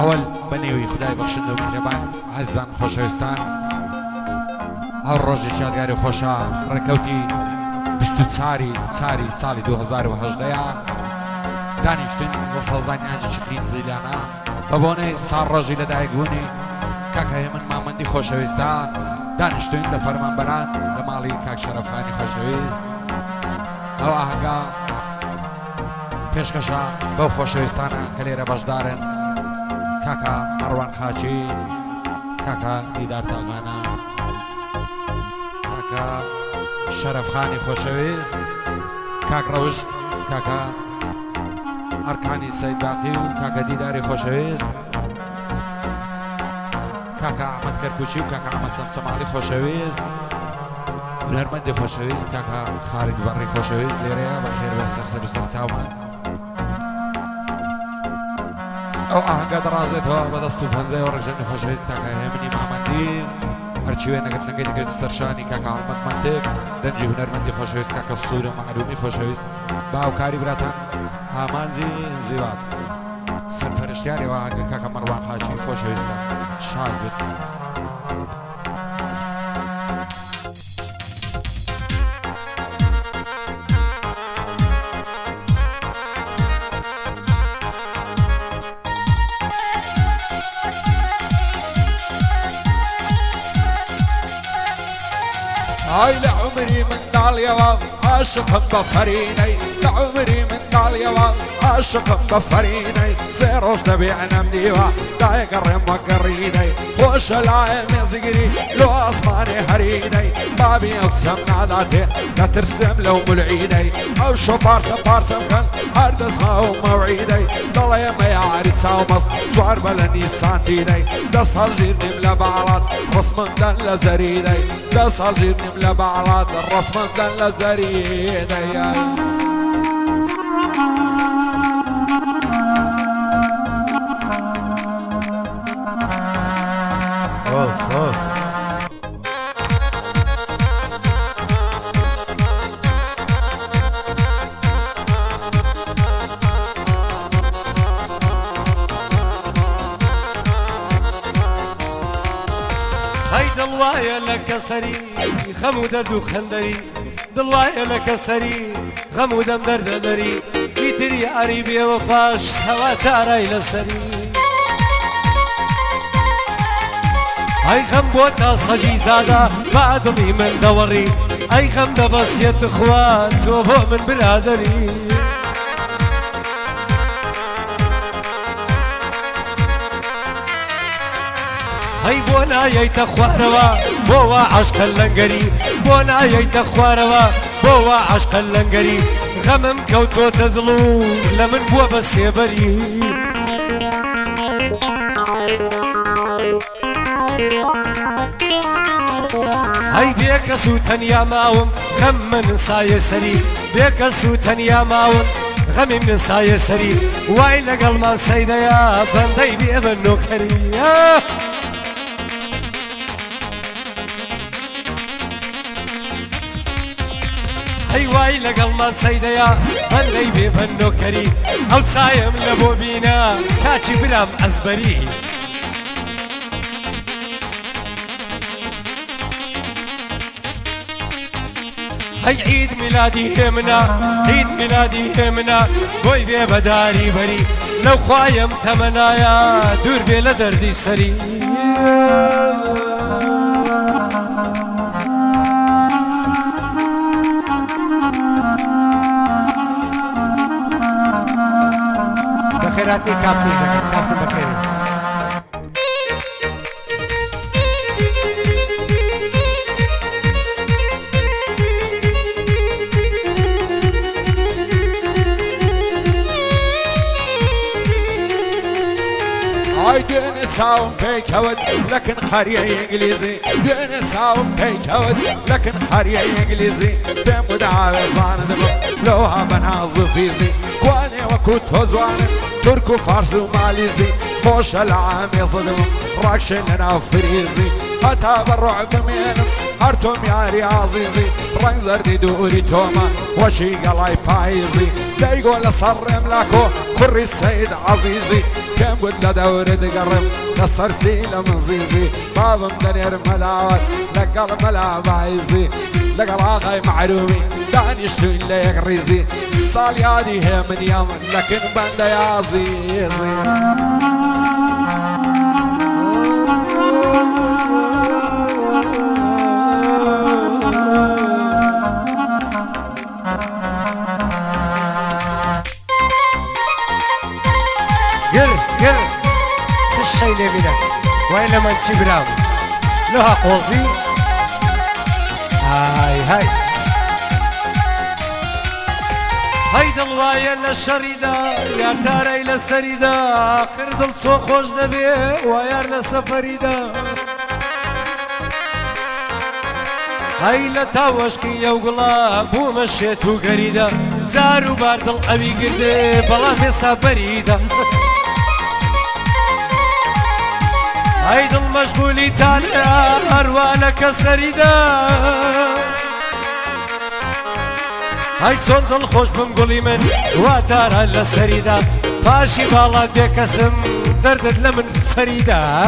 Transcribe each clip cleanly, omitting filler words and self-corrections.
أول بنيوي خداي بخشندو مهربان عزان خوشوستان ئەو ڕۆژی شادیاری خۆشە ڕێکەوتی 24 ساڵی 2018 دانیشتن بۆ سازدانی ئاجی چکرین زیلانە بە بۆنەی ساڵ ڕۆژی لەدایکبوونی کاکە هێمن مامەندی خۆشەویستە دانیشتن لە فەرمانبەران لە ماڵی کاک شەرەفخانی خۆشەویست ئەو ئاهەنگا پێشکەشە بەو خۆشەویستانە کە لێرە بەشدارن کاکە مەڕوان خاچی کاکە دیدار تاغانە کاکە شەرەفخانی خۆشەویست کاک ڕەوشت کاکە ئەرکانی سەید باقی و کاکە دیداری خۆشەویست کاکە ئەحمەد کەرکوچی و کاکە ئەحمەد سەمسەماڵی خۆشەویست هونەرمەندی خۆشەویست کاکە خالید بەڕی خۆشەویست لێرەیە بەخێر بە سەر و سەرچاومان ئەو ئاهەنگە دەڕازێتەوە بەدەست و پەنجەی و ڕێژەنی خۆشەویست کاکە هێمنی مامەندی هەرچی وێنەگەت لەنگەی دەکرێت سەرشانی کاکە هەڵمەت منتێک دەنجی هونەرمەندی خۆشەویست کاکە سوورە معلومی خۆشەویست باوکاری براتان ئامانجی ئینزیوات سەرپەرشتیاری ئاهەنگە کاکە مەڕوان خاچی خۆشەویستە شاد بێت هاي لعمري من دال يا عاشق بفريني لعمري من دال يا عاشق بفريني سيروش تبيعنا مديوة دا يقرم وقريني خوش العين يزقري لو أصماني هريني بابي أقسم ناداتي لا ترسم لو ملعيني أو شو بارسم كان هرد اسمه موعيني ضل يما يا عريسة ومص صور بلا نيسان ديني دس هالجيرني ملا بعلات رسم دن لزريني دس هالجيرني ملا بعلات الرسم دن لزريني دڵواایە لە کەسەری خەم و دەرد و خەندەری دڵواایە لە کەسەری غەم و دەم دەردەبەری ئیتری ئەری بێوەفاش هەوا تارای لەسەری ئەی خەم بۆ تا سەجی زادا با دڵی من دەوەڕی ئەی خەم دەبەسیێت خوا تۆ بۆ من برادەری هەی بۆ نایەیتە خوارەوە بۆ وا عەشقە لەنگەری بۆ نایەیتە خوارەوە بۆ وا عەشقە لەنگەری غەمم کەوتۆتە دڵ و لە من بووە بە سێبەری هەی بێکەس و تەنیا ماوم غەم من سایە سەری بێکەس و تەنیا ماوم غەمی من سایە سەری وای لەگەڵمان سەیدەیە بەندەی بێ بە نۆکەری هەی وای لەگەڵمان سەیدەیە بەندەی بێ بە نۆکەری ئەو چایم لە بۆ بینە کاچی برام ئەزبەری هەی عید میلادی هێمنە عید میلادی هێمنە بۆی بێ بەداری بەری لەو خوایم تەمەنایە دوور بێ لە دەردی سەری بەخێراتنی کاپتیزەکە کافتم بەخێرێ دوێنێ چاوم پێیکەوت لەکن قەریەی ئینگلیزی دوێنێ چاوم پێیکەوت لەکن قەریەی ئینگلیزی پێم بوودا ئاوێزانت بم لەوها بە ناز و فیزی کوانێ وەکو تۆ جوانن تورک و فارس و مالیزی خوش العام يصدم راكشن لنا فريزي هتا بالرعب مينم هرتم ياري عزيزي رنگ زردي دوري توما وشي قلاي بايزي لا يقول صر ملاكو كري السيد عزيزي كم قد لدور تقرب لصرسي لمنزيزي باب مدنير ملاوات لقل ملا بايزي لقل آغاي معلومي داني شتوين ليك ريزي الصال يادي هي من يوم لكن بند يا عزيزي قر الشي اللي بنا وإلا ما نتي براو لها قوزي هاي هيدا الوايا للشريدة يا تاري للسريدة قرد الصو خوش دبي ويار لسفريدة هاي لتاوشكي يا وقلاب ومشيت وقريدة زارو بارد القبي قردي بلا ميسا بريدة هيدا المشغولي تالي أروالك سريدة هاي صند الخوش بنقولي من واتارا لسريدة باشي بالا بيكسم دردد لمن فريدة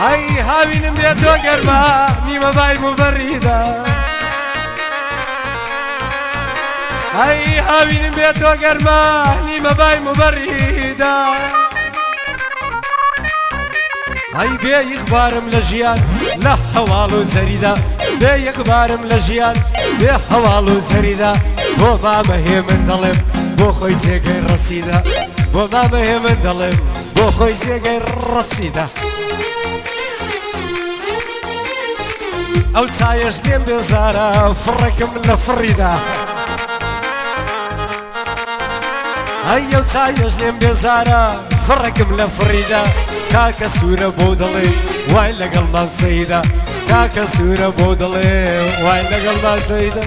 هاي هاوي نمريت وقرما نيمة باي مبريدة هاي هاوي نمريت وقرما نيمة باي مبريدة هاي بي اخبارم لجيان لا حوالو زريدة بي اخبارم لجيان بي حوالو زريدة بو ما مهي من ظلم بو خوي زيقي الرصيدة بو ما مهي من ظلم بو خوي زيقي الرصيدة او تسايش دين بزارة فركم لفريدة هيا وتسايش دين بزارة فركم لفريدة كاكا سورة بودلي وإلا قلبها سيدة كاكا سورة بودلي وإلا قلبها سيدة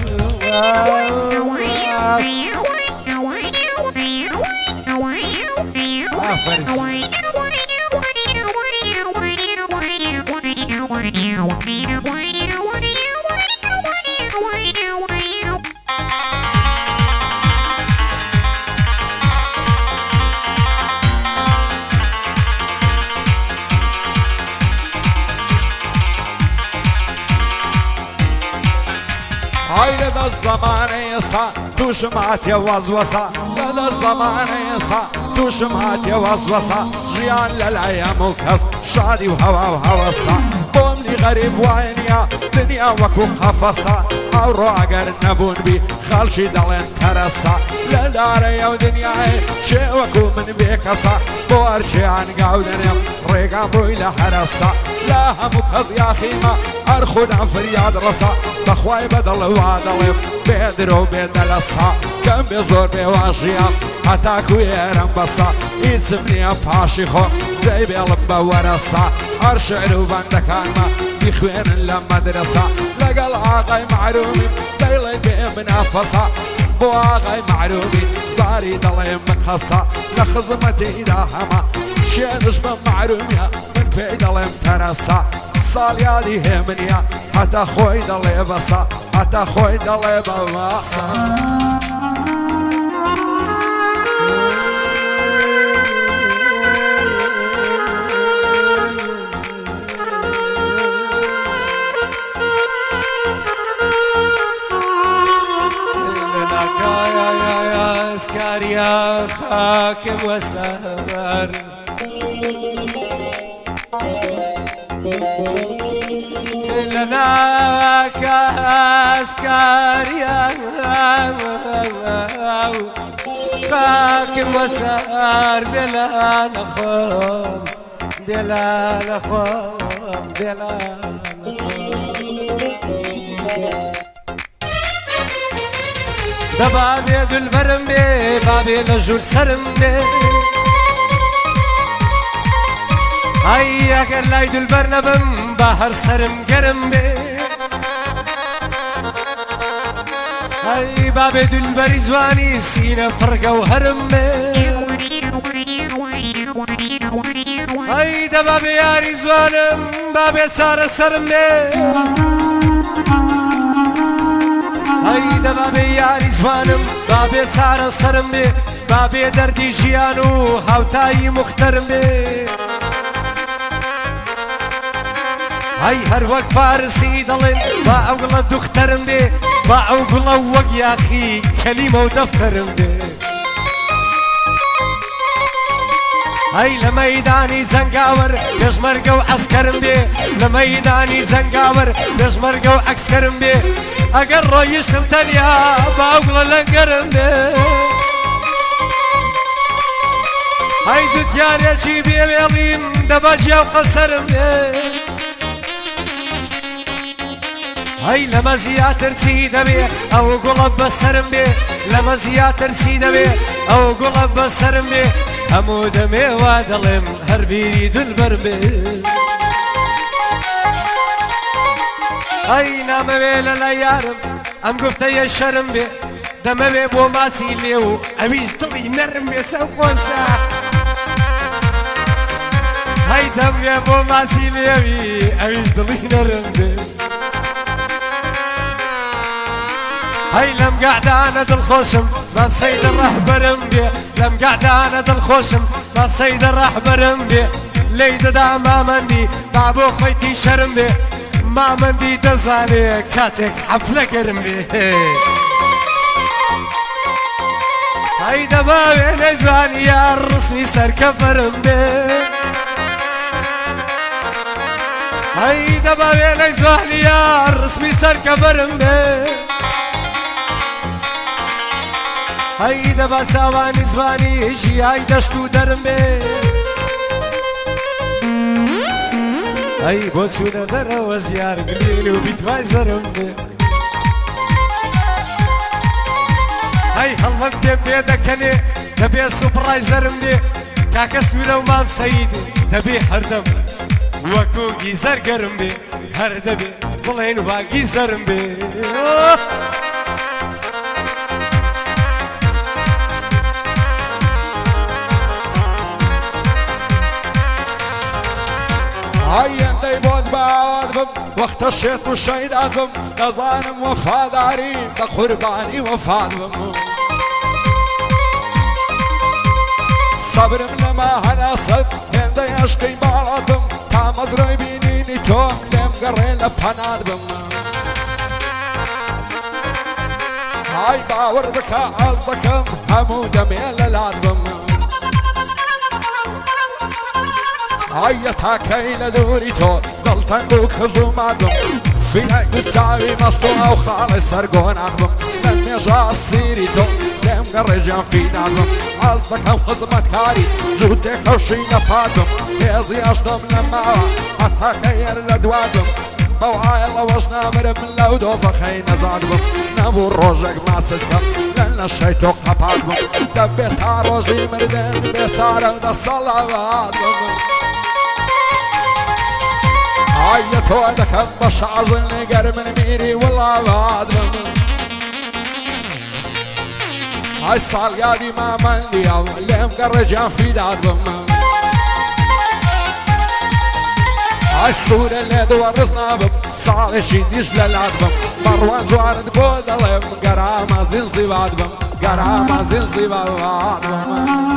هاي لدى الزمان يسطا توشمات يا وزوسا لدى الزمان يسطا توشمات يا وزوسا جيان للأيام وكس شادي وهوا وهوسا قومني غريب وعينيا دنيا وكو خفصا او روغر نبون بي خالشي دلين ترسا لداري ودنياي شي وكو من بيكسا بوارشي عن قاودنيم ريقا بوي لحرسا لا همكز يا خيمة ارخونا فرياد رسا بخواي بدل وادلم بيدرو بيدلسا كم بزور بواشيام هتاكو يرم بسا اسمني باشي خو زي بيلبا ورسا ارشعرو بندكان ما بيخوين لمدرسة لقل آغاي معرومي دايلي بمنافسة بو آغاي معرومي صاري دلي مقصة لخزمتي داهما شينش بمعروميا من في دلي مترسة صاليا دي همنيا حتى خوي دلي بسا حتى خوي دلي بماسا يا حاكم وسهر لنا كاسكار يا حاكم وسهر بلا نخوم بلا نخوم بلا نخوم ده بابي دل برم بي بابي لجور سرم بي هاي اگر لاي دل برنبم بحر سرم گرم بي هاي بابي دل بری زواني سينه فرقه و هرم بي ئەی دە بابێ یاری زوانم بابێ چارە سەرم بێ ئەی دە بابێ یاری زوانم بابێ چارە سەرم بێ بابێ دەردی ژیان و هاوتایی موختەرم بێ ئەی هەر وەک فارسی دەڵێن با ئەو گوڵە دوختەرم بێ با ئەو گوڵە وەک یاخی کەلیمە و دەفتەرم بێ ئەی لە مەیدانی جەنگاوەر پێشمەرگە و عەسکەرم بێ لە مەیدانی جەنگاوەر پێشمەرگە و عەسکەرم بێ ئەگەر ڕۆیشتم تەنیا با ئەو گوڵە لەنگەرم بێ ئەی جوتیارێکی بێوێڵیم دەبەجیا و قەسەرم بێ ئەی لەمە زیاتر چی دەبێ ئەو گوڵە بەسەرم بێ لەمە زیاتر چی دەبێ ئەو گوڵە بەسەرم بێ هەموو دەمێ وا دەڵێم هەر بیری دولبەر بێ ئەی نامەوێ لەلای یارم ئەم گوفتەیە شەرم بێ دەمەوێ بۆ ماسی لێ و ئەویش دڵی نەرم بێ چەو خۆشە ئەی دەموێ بۆ ماسی لێوی ئەویش دڵی نەرم بێ هەی لەم گەعدانە دڵخۆشم بەم سەیدە ڕەحبەرم بێ لەم گەعدانە دڵخۆشم بەم سەیدە ڕەحبەرم بێ لێی دەدا مامەندی با بۆ خۆیتی شەرم بێ مامەندی دەزانێ کاتێک حەفلە گەرم بێ هەی دەباوێ نەیزوانی یار ڕسمی سەرکەفەرم بێ هەی دەباوێ نەیزوانی یار ڕسمی سەرکەفەرم بێ هەی دەبا چاوانی زوانی ژیای دەشت و دەرم بێ ئەی بۆ چوونە دەرەوە ژیار گلین و بیتوای زەرم بێ ئەی هەڵمەک دێ پێ دەکەنێ دەبێ سوپڕای زەرم بێ کاکە سوورە و مام سەید دەبێ هەردەم وەکو گیزەر گەرم بێ هەر دەبێ بڵێن واگی زەرم بێ هەیەندەی بۆت باوات بم وەختە شێت و شەیدات بم دەزانم وەفاداری بە قوربانی وەفات بم سەبرم لەما هەناسەت هێندەی عەشقی باڵات بم تا مەزرۆی بینینی تۆم لێم گەڕێ لە پەنات بم ئای باوەڕ بکە ئاز دەکەم هەموو دەمێ لەلات بم ئایە تاکەی لە دووری تۆ دڵتەنگ و کەز و مادم فیلای چاوی مەست و ئەو خاڵی سەرگۆنات بم لە مێژە سیری تۆ لێم گەڕێژیان فینات بم ئاز دەکەم خزمەتکاری زوو تێکەوشی لە پاتم هێزی ئەشتم لە ماوە هەتاکەیەر لە دواتم بەو ئایڵەوەش نامرم لەو دۆزەخەی نەزاد بم نەبوو ڕۆژێک ماچت کەم لە نەشەی تۆ قەپات بم دەبێت تا ڕۆژی مردن بێچارە دەسەڵاوات بم ئایە تۆ دەکەم بە شازن لەگەر من میری وڵاوات بم ئای ساڵیادی مامەندیە لێم گەڕێژیان فیدات بم ئای سوورە لێ دووە ڕز نابم ساڵێکی دیش لە لات بم بەڕوان جوانت بۆ دەڵێم گەرامە زین زیوات بم گەرامە زین زیوات بم